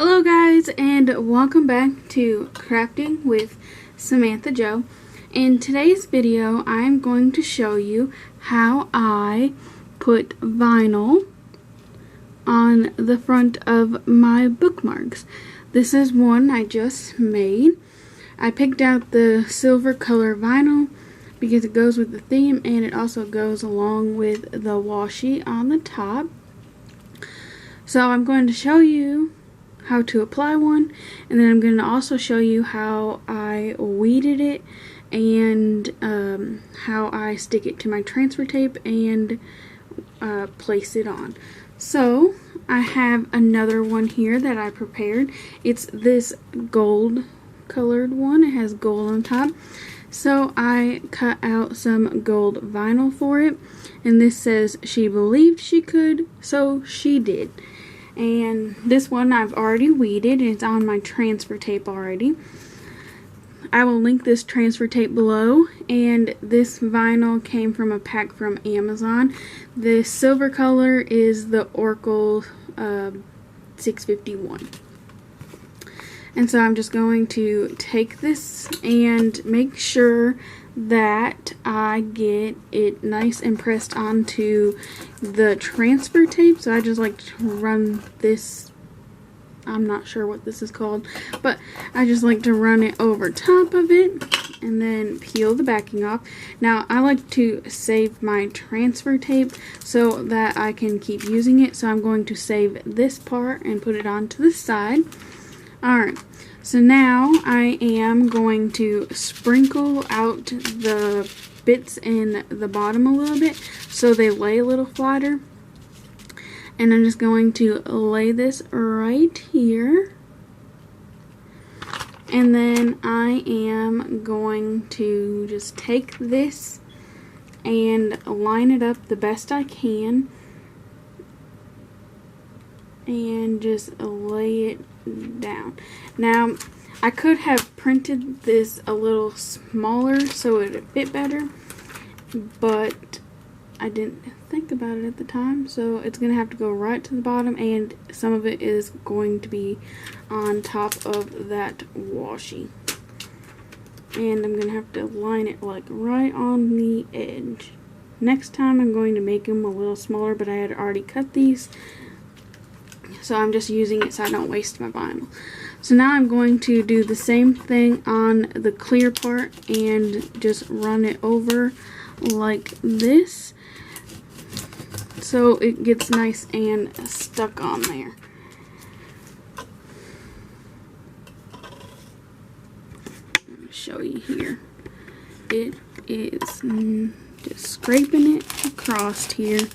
Hello guys, and welcome back to Crafting with Samantha Jo. In today's video, I'm going to show you how I put vinyl on the front of my bookmarks. This is one I just made. I picked out the silver color vinyl because it goes with the theme and it also goes along with the washi on the top. So I'm going to show you how to apply one, and then I'm going to also show you how I weeded it and how I stick it to my transfer tape and place it on. So I have another one here that I prepared. It's this gold colored one. It has gold on top. So I cut out some gold vinyl for it, and this says she believed she could, so she did. And this one I've already weeded, and it's on my transfer tape already. I will link this transfer tape below, and this vinyl came from a pack from Amazon. The silver color is the Oracle 651. And so I'm just going to take this and make sure that I get it nice and pressed onto the transfer tape. So I just like to run this, I'm not sure what this is called, but I just like to run it over top of it and then peel the backing off. Now I like to save my transfer tape so that I can keep using it, so I'm going to save this part and put it onto the side. Alright, so now I am going to sprinkle out the bits in the bottom a little bit so they lay a little flatter. And I'm just going to lay this right here. And then I am going to just take this and line it up the best I can and just lay it down. Now I could have printed this a little smaller so it would fit better, but I didn't think about it at the time, so it's gonna have to go right to the bottom, and some of it is going to be on top of that washi, and I'm gonna have to line it like right on the edge. Next time I'm going to make them a little smaller, but I had already cut these, so I'm just using it so I don't waste my vinyl. So now I'm going to do the same thing on the clear part and just run it over like this so it gets nice and stuck on there. I'll show you here. It is just scraping it across here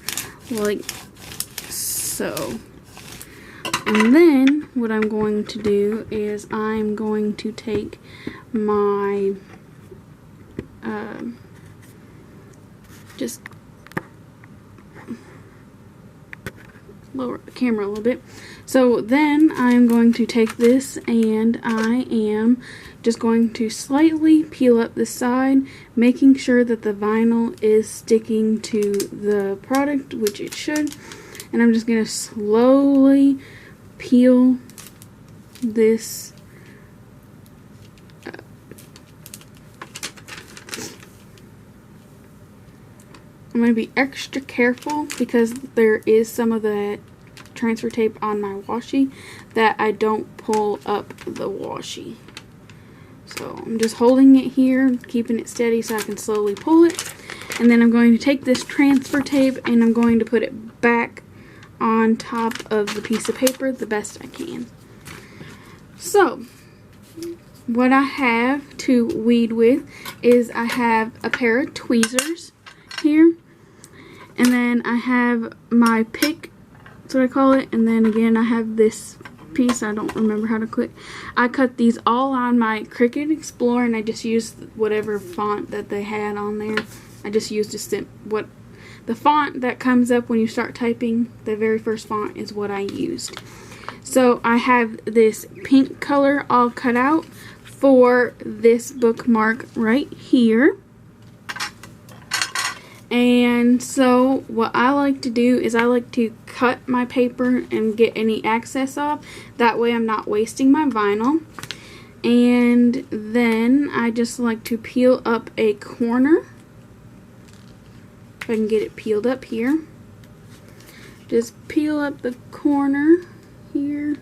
like so. And then what I'm going to do is I'm going to take my just lower the camera a little bit. So then I'm going to take this and I am just going to slightly peel up the side, making sure that the vinyl is sticking to the product, which it should. And I'm just going to slowly peel this I'm going to be extra careful because there is some of the transfer tape on my washi that I don't pull up the washi. So I'm just holding it here, keeping it steady so I can slowly pull it. And then I'm going to take this transfer tape and I'm going to put it back on top of the piece of paper the best I can. So what I have to weed with is I have a pair of tweezers here, and then I have my pick, that's what I call it, and then again I have this piece, I don't remember how to click. I cut these all on my Cricut Explorer, and I just used whatever font that they had on there. I just used the font that comes up when you start typing. The very first font is what I used. So I have this pink color all cut out for this bookmark right here. And so what I like to do is I like to cut my paper and get any excess off. That way I'm not wasting my vinyl. And then I just like to peel up a corner. If I can get it peeled up here. Just peel up the corner here.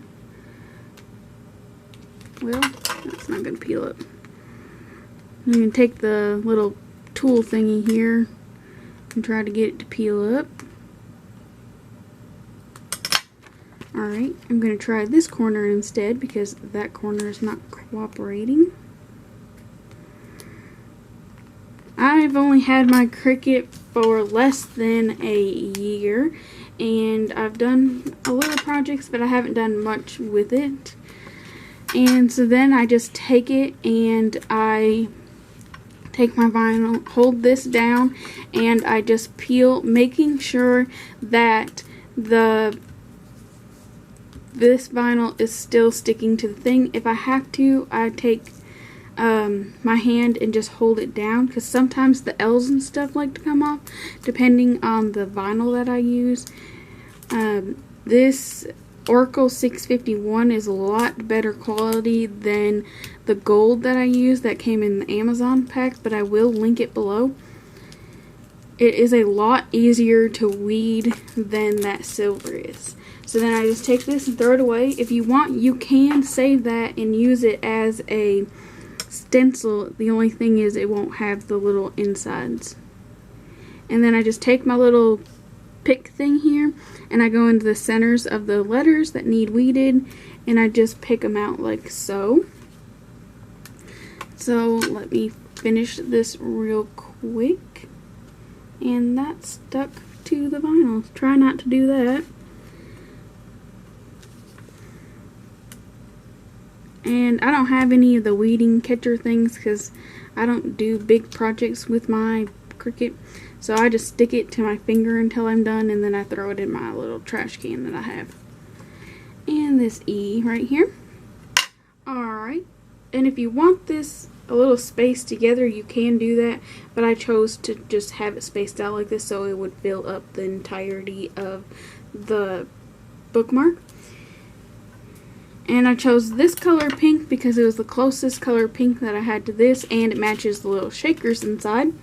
Well, that's not going to peel up. You can take the little tool thingy here and try to get it to peel up. Alright, I'm going to try this corner instead because that corner is not cooperating. I've only had my Cricut for less than a year, and I've done a little projects, but I haven't done much with it. And so then I just take it and I take my vinyl, hold this down, and I just peel, making sure that this vinyl is still sticking to the thing. If I have to, I take my hand and just hold it down, because sometimes the L's and stuff like to come off depending on the vinyl that I use. This Oracle 651 is a lot better quality than the gold that I use that came in the Amazon packs, but I will link it below. It is a lot easier to weed than that silver is. So then I just take this and throw it away. If you want, you can save that and use it as a stencil. The only thing is it won't have the little insides. And then I just take my little pick thing here and I go into the centers of the letters that need weeded and I just pick them out like so. So let me finish this real quick. And that stuck to the vinyl. Try not to do that. And I don't have any of the weeding catcher things because I don't do big projects with my Cricut. So I just stick it to my finger until I'm done, and then I throw it in my little trash can that I have. And this E right here. Alright. And if you want this a little spaced together, you can do that. But I chose to just have it spaced out like this so it would fill up the entirety of the bookmark. And I chose this color pink because it was the closest color pink that I had to this, and it matches the little shakers inside.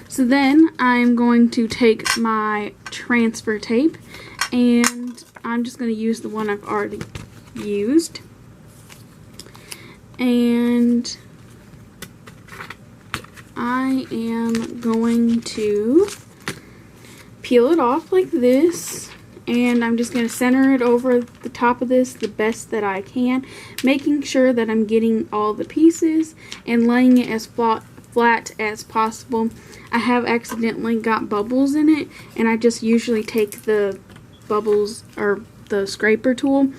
So then I'm going to take my transfer tape, and I'm just going to use the one I've already used. And I am going to peel it off like this. And I'm just going to center it over the top of this the best that I can, making sure that I'm getting all the pieces and laying it as flat as possible. I have accidentally got bubbles in it, and I just usually take the bubbles or the scraper tool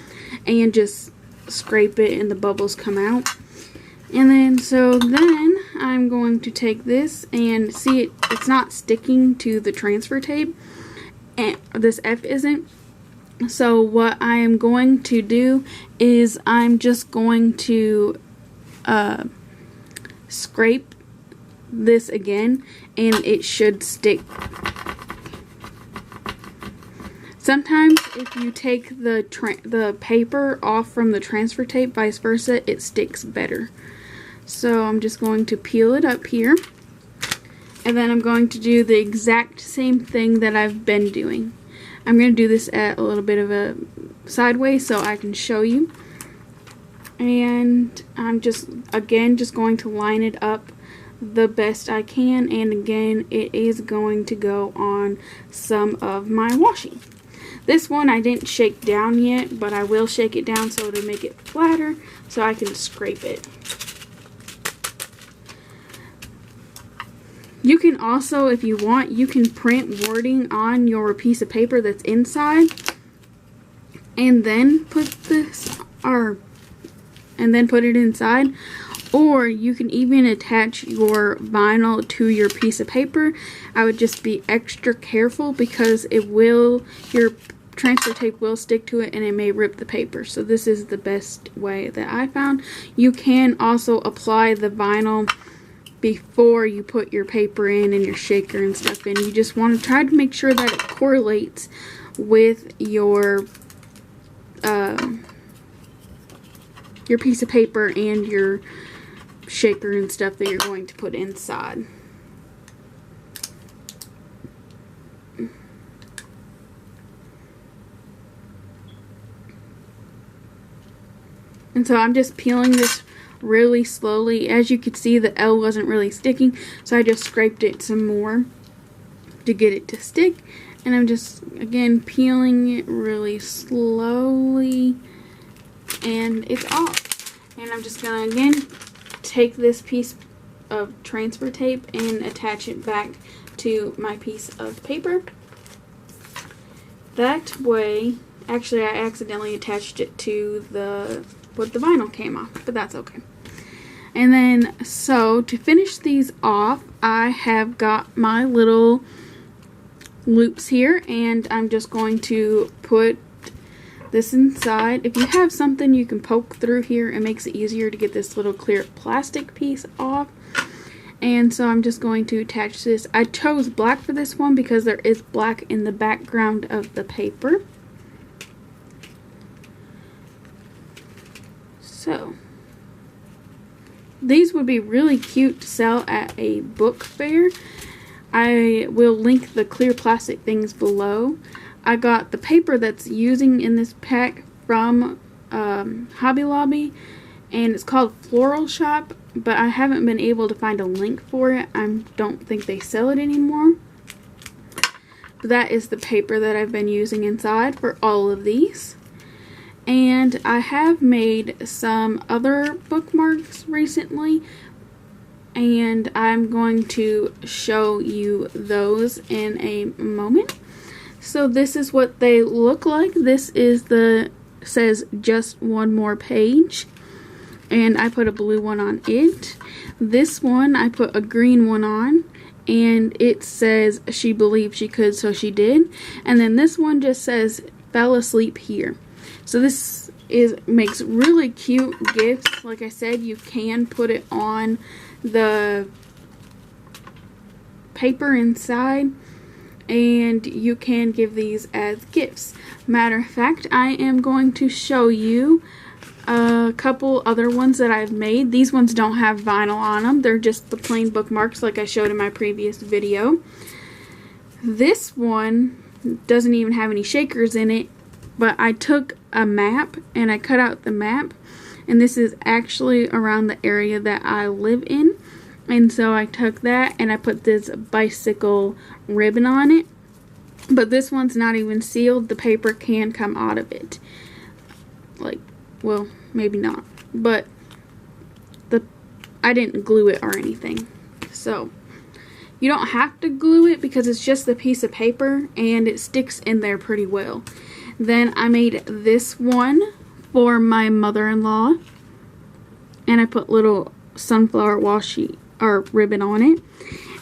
and just scrape it and the bubbles come out. And then so then I'm going to take this and see it's not sticking to the transfer tape. And this F isn't. So what I am going to do is I'm just going to scrape this again, and it should stick. Sometimes if you take the paper off from the transfer tape, vice versa, it sticks better. So I'm just going to peel it up here. And then I'm going to do the exact same thing that I've been doing. I'm going to do this at a little bit of a sideways so I can show you. And I'm just going to line it up the best I can. And again, it is going to go on some of my washi. This one I didn't shake down yet, but I will shake it down so to make it flatter so I can scrape it. You can also, if you want, you can print wording on your piece of paper that's inside and then put this, and then put it inside. Or you can even attach your vinyl to your piece of paper. I would just be extra careful because your transfer tape will stick to it and it may rip the paper. So this is the best way that I found. You can also apply the vinyl before you put your paper in and your shaker and stuff in. You just want to try to make sure that it correlates with your piece of paper and your shaker and stuff that you're going to put inside. And so I'm just peeling this really slowly. As you could see, the L wasn't really sticking, so I just scraped it some more to get it to stick. And I'm just, again, peeling it really slowly, and it's off. And I'm just gonna, again, take this piece of transfer tape and attach it back to my piece of paper. That way, actually I accidentally attached it to what the vinyl came off, but that's okay. And then, so to finish these off, I have got my little loops here, and I'm just going to put this inside. If you have something you can poke through here, it makes it easier to get this little clear plastic piece off. And so I'm just going to attach this. I chose black for this one because there is black in the background of the paper. So these would be really cute to sell at a book fair. I will link the clear plastic things below. I got the paper that's using in this pack from Hobby Lobby, and it's called Floral Shop, but I haven't been able to find a link for it. I don't think they sell it anymore. But that is the paper that I've been using inside for all of these. And I have made some other bookmarks recently, and I'm going to show you those in a moment. So this is what they look like. This is says just one more page, and I put a blue one on it. This one I put a green one on, and it says she believed she could, so she did. And then this one just says fell asleep here. So this makes really cute gifts. Like I said, you can put it on the paper inside, and you can give these as gifts. Matter of fact, I am going to show you a couple other ones that I've made. These ones don't have vinyl on them. They're just the plain bookmarks like I showed in my previous video. This one doesn't even have any shakers in it, but I took a map and I cut out the map, and this is actually around the area that I live in. And so I took that and I put this bicycle ribbon on it. But this one's not even sealed. The paper can come out of it. Like, well, maybe not. But I didn't glue it or anything. So you don't have to glue it because it's just a piece of paper and it sticks in there pretty well. Then I made this one for my mother-in-law, and I put little sunflower washi or ribbon on it.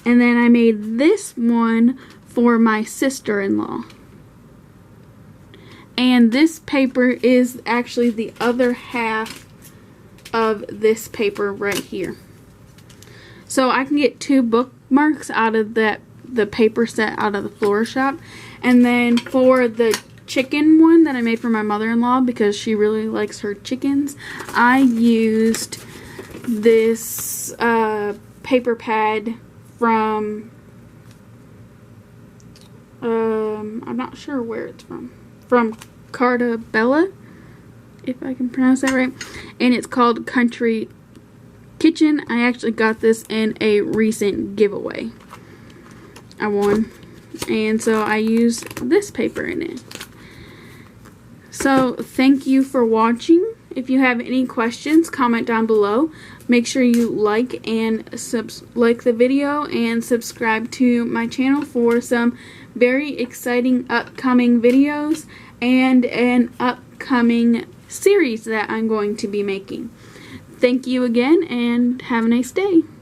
And then I made this one for my sister-in-law. And this paper is actually the other half of this paper right here. So I can get 2 bookmarks out of the paper set out of the Floral Shop. And then for the chicken one that I made for my mother-in-law, because she really likes her chickens, I used this paper pad from I'm not sure where it's from Carta Bella, if I can pronounce that right, and it's called Country Kitchen. I actually got this in a recent giveaway I won, and so I used this paper in it. So thank you for watching. If you have any questions, comment down below. Make sure you like the video and subscribe to my channel for some very exciting upcoming videos and an upcoming series that I'm going to be making. Thank you again, and have a nice day.